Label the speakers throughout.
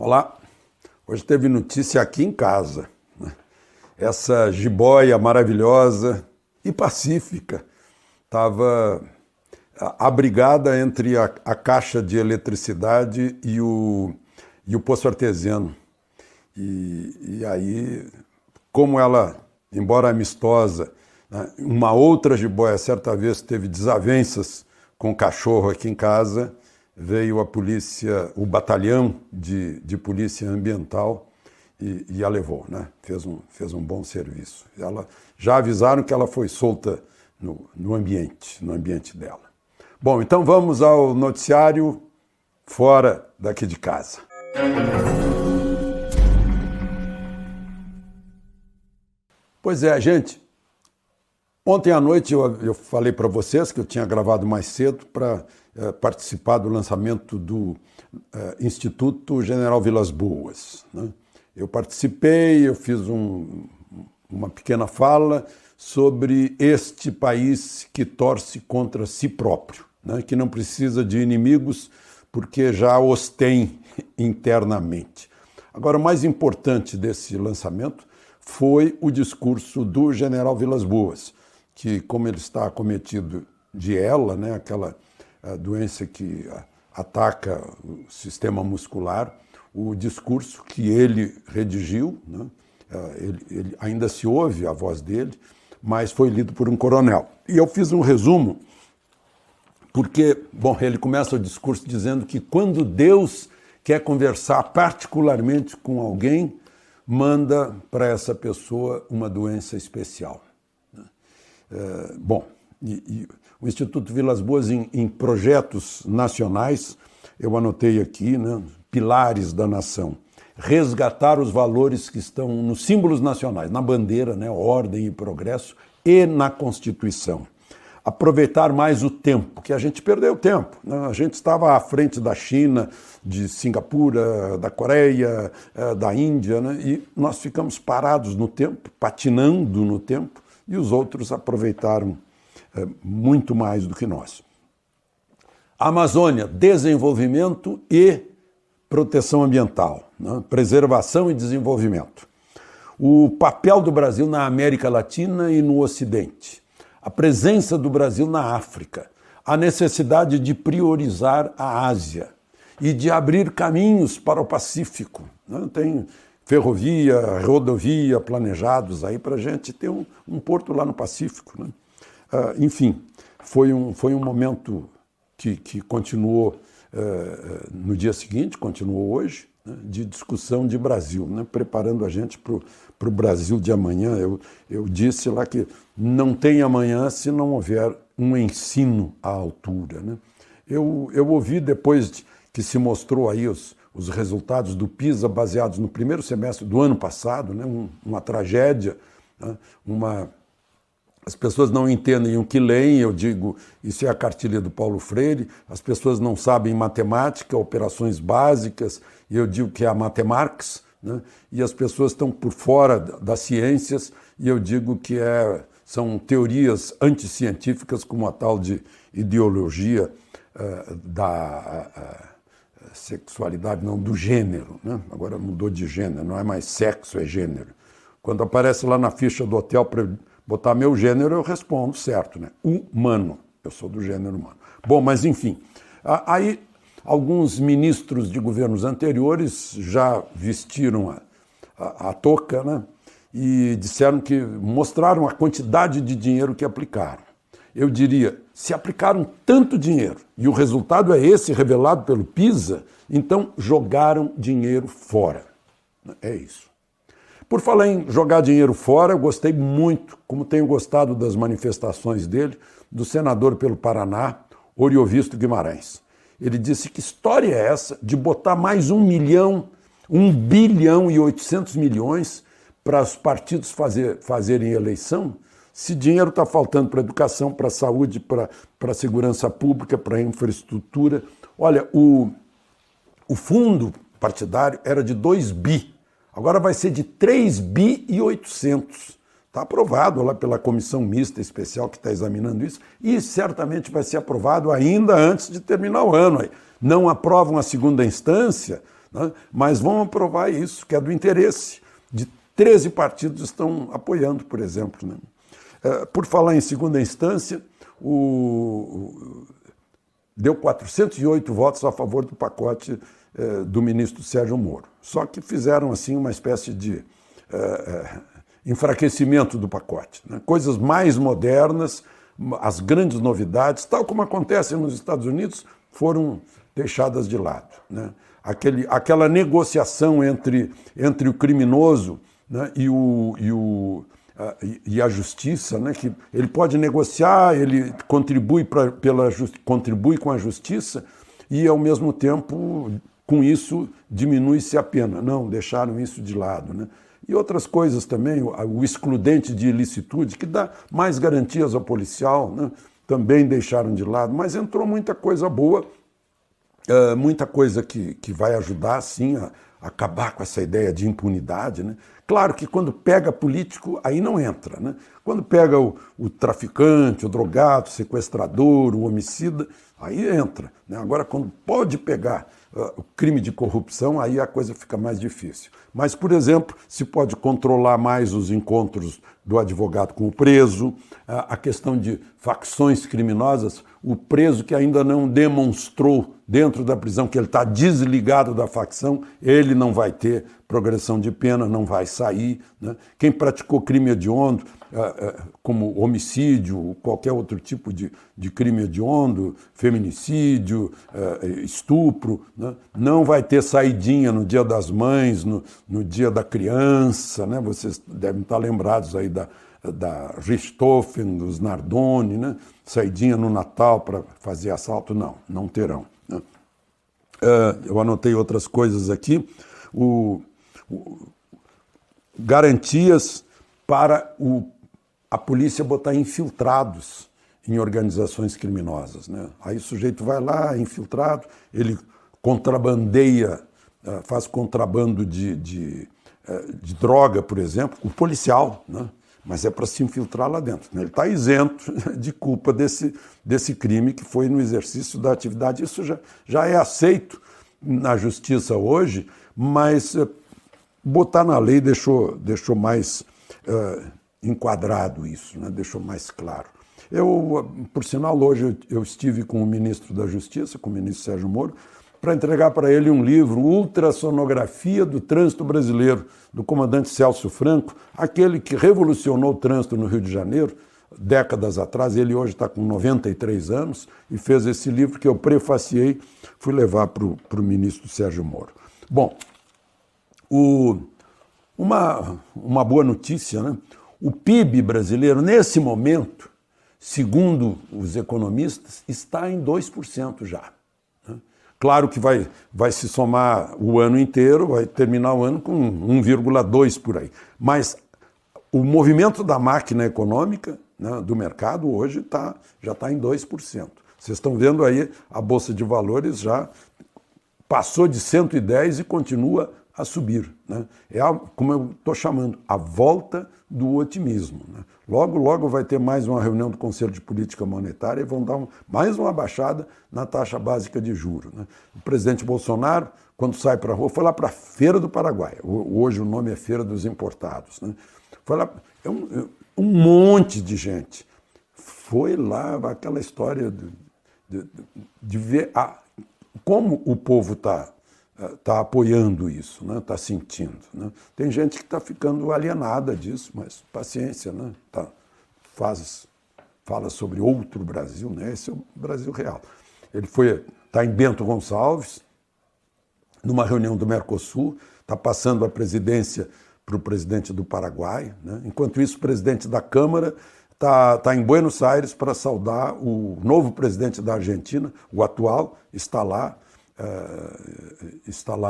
Speaker 1: Olá, hoje teve notícia aqui em casa, né? Essa jiboia maravilhosa e pacífica estava abrigada entre a caixa de eletricidade e o poço artesiano. E aí, como ela, embora amistosa, né, uma outra jiboia certa vez teve desavenças com o cachorro aqui em casa, veio a polícia, o batalhão de polícia ambiental e a levou, né? Fez um bom serviço. Já avisaram que ela foi solta no ambiente dela. Bom, então vamos ao noticiário fora daqui de casa. Pois é, gente. Ontem à noite eu falei para vocês que eu tinha gravado mais cedo para participar do lançamento do Instituto General Vilas Boas, né? Eu participei, eu fiz uma pequena fala sobre este país que torce contra si próprio, né? Que não precisa de inimigos porque já os tem internamente. Agora, o mais importante desse lançamento foi o discurso do general Vilas Boas, que, como ele está acometido de ELA, né, aquela doença que ataca o sistema muscular, o discurso que ele redigiu, né, ele ainda se ouve a voz dele, mas foi lido por um coronel. E eu fiz um resumo, porque, bom, ele começa o discurso dizendo que quando Deus quer conversar particularmente com alguém, manda para essa pessoa uma doença especial. Bom, o Instituto Vilas Boas em projetos nacionais, eu anotei aqui, né, pilares da nação. Resgatar os valores que estão nos símbolos nacionais, na bandeira, né, ordem e progresso, e na Constituição. Aproveitar mais o tempo, que a gente perdeu tempo, né? A gente estava à frente da China, de Singapura, da Coreia, da Índia, né? E nós ficamos parados no tempo, patinando no tempo, e os outros aproveitaram muito mais do que nós. Amazônia, desenvolvimento e proteção ambiental, né? Preservação e desenvolvimento. O papel do Brasil na América Latina e no Ocidente. A presença do Brasil na África. A necessidade de priorizar a Ásia e de abrir caminhos para o Pacífico, né? Tem ferrovia, rodovia planejados aí para a gente ter um porto lá no Pacífico, né? Enfim, foi um momento que continuou no dia seguinte, continuou hoje, né, de discussão de Brasil, né, preparando a gente para o Brasil de amanhã. Eu disse lá que não tem amanhã se não houver um ensino à altura, né? Eu ouvi depois que se mostrou aí os resultados do PISA baseados no primeiro semestre do ano passado, né, uma tragédia, né, as pessoas não entendem o que leem, eu digo, isso é a cartilha do Paulo Freire, as pessoas não sabem matemática, operações básicas, e eu digo que é a matemarx, né? E as pessoas estão por fora das ciências, e eu digo que são teorias anticientíficas, como a tal de ideologia da sexualidade, não, do gênero, né? Agora mudou de gênero, não é mais sexo, é gênero. Quando aparece lá na ficha do hotel para botar meu gênero, eu respondo certo, né? Humano. Eu sou do gênero humano. Bom, mas enfim. Aí, alguns ministros de governos anteriores já vestiram a touca, né? E disseram que mostraram a quantidade de dinheiro que aplicaram. Eu diria, se aplicaram tanto dinheiro e o resultado é esse revelado pelo PISA, então jogaram dinheiro fora. É isso. Por falar em jogar dinheiro fora, eu gostei muito, como tenho gostado das manifestações dele, do senador pelo Paraná, Oriovisto Guimarães. Ele disse que história é essa de botar mais 1 bilhão e 800 milhões para os partidos fazerem eleição, se dinheiro está faltando para a educação, para a saúde, para a segurança pública, para a infraestrutura. Olha, o fundo partidário era de 2 bi. Agora vai ser de 3 bi e 800. Está aprovado lá pela comissão mista especial que está examinando isso e certamente vai ser aprovado ainda antes de terminar o ano. Não aprovam a segunda instância, né? Mas vão aprovar isso, que é do interesse de 13 partidos estão apoiando, por exemplo, né? Por falar em segunda instância, deu 408 votos a favor do pacote do ministro Sérgio Moro. Só que fizeram assim uma espécie de enfraquecimento do pacote, né? Coisas mais modernas, as grandes novidades, tal como acontece nos Estados Unidos, foram deixadas de lado, né? Aquela negociação entre o criminoso, né, e a justiça, né, que ele pode negociar, ele contribui com a justiça e, ao mesmo tempo, com isso, diminui-se a pena. Não, deixaram isso de lado, né? E outras coisas também, o excludente de ilicitude, que dá mais garantias ao policial, né, também deixaram de lado, mas entrou muita coisa boa, muita coisa que vai ajudar, sim, a acabar com essa ideia de impunidade, né? Claro que quando pega político, aí não entra, né? Quando pega o traficante, o drogado, o sequestrador, o homicida, aí entra, né? Agora, quando pode pegar o crime de corrupção, aí a coisa fica mais difícil. Mas, por exemplo, se pode controlar mais os encontros do advogado com o preso, a questão de facções criminosas, o preso que ainda não demonstrou dentro da prisão que ele está desligado da facção, ele não vai ter progressão de pena, não vai sair, né? Quem praticou crime hediondo, como homicídio, qualquer outro tipo de crime hediondo, feminicídio, estupro, né? Não vai ter saidinha no Dia das Mães, no Dia da Criança, né? Vocês devem estar lembrados aí da Richthofen, dos Nardoni, né? Saidinha no Natal para fazer assalto, não terão, né? Eu anotei outras coisas aqui. Garantias para a polícia botar infiltrados em organizações criminosas, né? Aí o sujeito vai lá, infiltrado, ele contrabandeia, faz contrabando de droga, por exemplo, o policial, né? Mas é para se infiltrar lá dentro, né? Ele está isento de culpa desse crime que foi no exercício da atividade. Isso já é aceito na justiça hoje, mas botar na lei deixou mais enquadrado isso, né? Deixou mais claro. Por sinal, hoje eu estive com o ministro da Justiça, com o ministro Sérgio Moro, para entregar para ele um livro, Ultrassonografia do Trânsito Brasileiro, do comandante Celso Franco, aquele que revolucionou o trânsito no Rio de Janeiro, décadas atrás. Ele hoje está com 93 anos e fez esse livro que eu prefaciei, fui levar para o ministro Sérgio Moro. Bom, uma boa notícia, né? O PIB brasileiro, nesse momento, segundo os economistas, está em 2% já. Claro que vai se somar o ano inteiro, vai terminar o ano com 1,2 por aí. Mas o movimento da máquina econômica, né, do mercado hoje já está em 2%. Vocês estão vendo aí, a Bolsa de Valores já passou de 110 e continua a subir, né? Como eu estou chamando, a volta do otimismo, né? Logo, logo vai ter mais uma reunião do Conselho de Política Monetária e vão dar mais uma baixada na taxa básica de juros, né? O presidente Bolsonaro, quando sai para a rua, foi lá para a Feira do Paraguai. Hoje o nome é Feira dos Importados, né? Foi lá, um monte de gente. Foi lá, aquela história de ver como o povo está apoiando isso, né? Está sentindo, né? Tem gente que está ficando alienada disso, mas paciência, né? Fala sobre outro Brasil, né? Esse é o Brasil real. Ele está em Bento Gonçalves, numa reunião do Mercosul, está passando a presidência para o presidente do Paraguai, né? Enquanto isso, o presidente da Câmara está em Buenos Aires para saudar o novo presidente da Argentina, o atual, está lá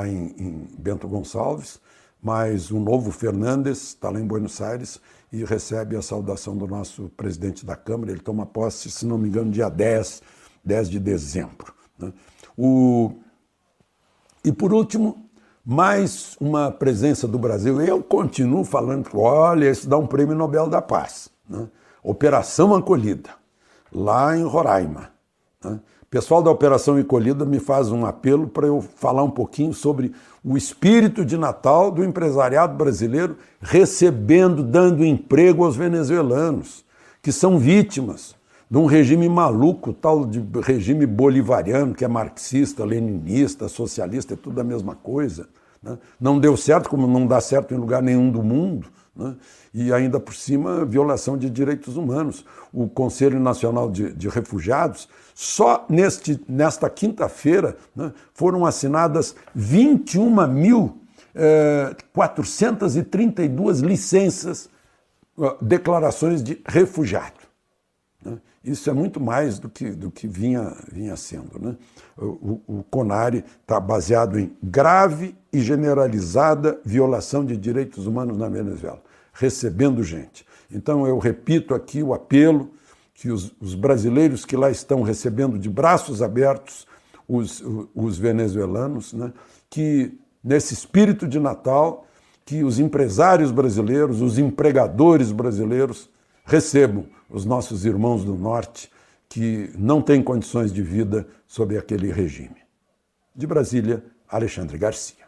Speaker 1: em Bento Gonçalves, mas o novo Fernandes está lá em Buenos Aires e recebe a saudação do nosso presidente da Câmara. Ele toma posse, se não me engano, dia 10 de dezembro, né? E, por último, mais uma presença do Brasil. Eu continuo falando que, olha, isso dá um prêmio Nobel da Paz, né? Operação Acolhida, lá em Roraima, né? pessoal da Operação Acolhida me faz um apelo para eu falar um pouquinho sobre o espírito de Natal do empresariado brasileiro recebendo, dando emprego aos venezuelanos, que são vítimas de um regime maluco, tal de regime bolivariano, que é marxista, leninista, socialista, é tudo a mesma coisa. Né? Não deu certo, como não dá certo em lugar nenhum do mundo, né? E ainda por cima, violação de direitos humanos. O Conselho Nacional de Refugiados, só nesta quinta-feira, né, foram assinadas 21.432 licenças, declarações de refugiado. Né? Isso é muito mais do que vinha sendo. Né? O CONARE está baseado em grave e generalizada violação de direitos humanos na Venezuela, recebendo gente. Então eu repito aqui o apelo que os brasileiros que lá estão recebendo de braços abertos os venezuelanos, né, que nesse espírito de Natal, que os empresários brasileiros, os empregadores brasileiros recebam os nossos irmãos do Norte que não têm condições de vida sob aquele regime. De Brasília, Alexandre Garcia.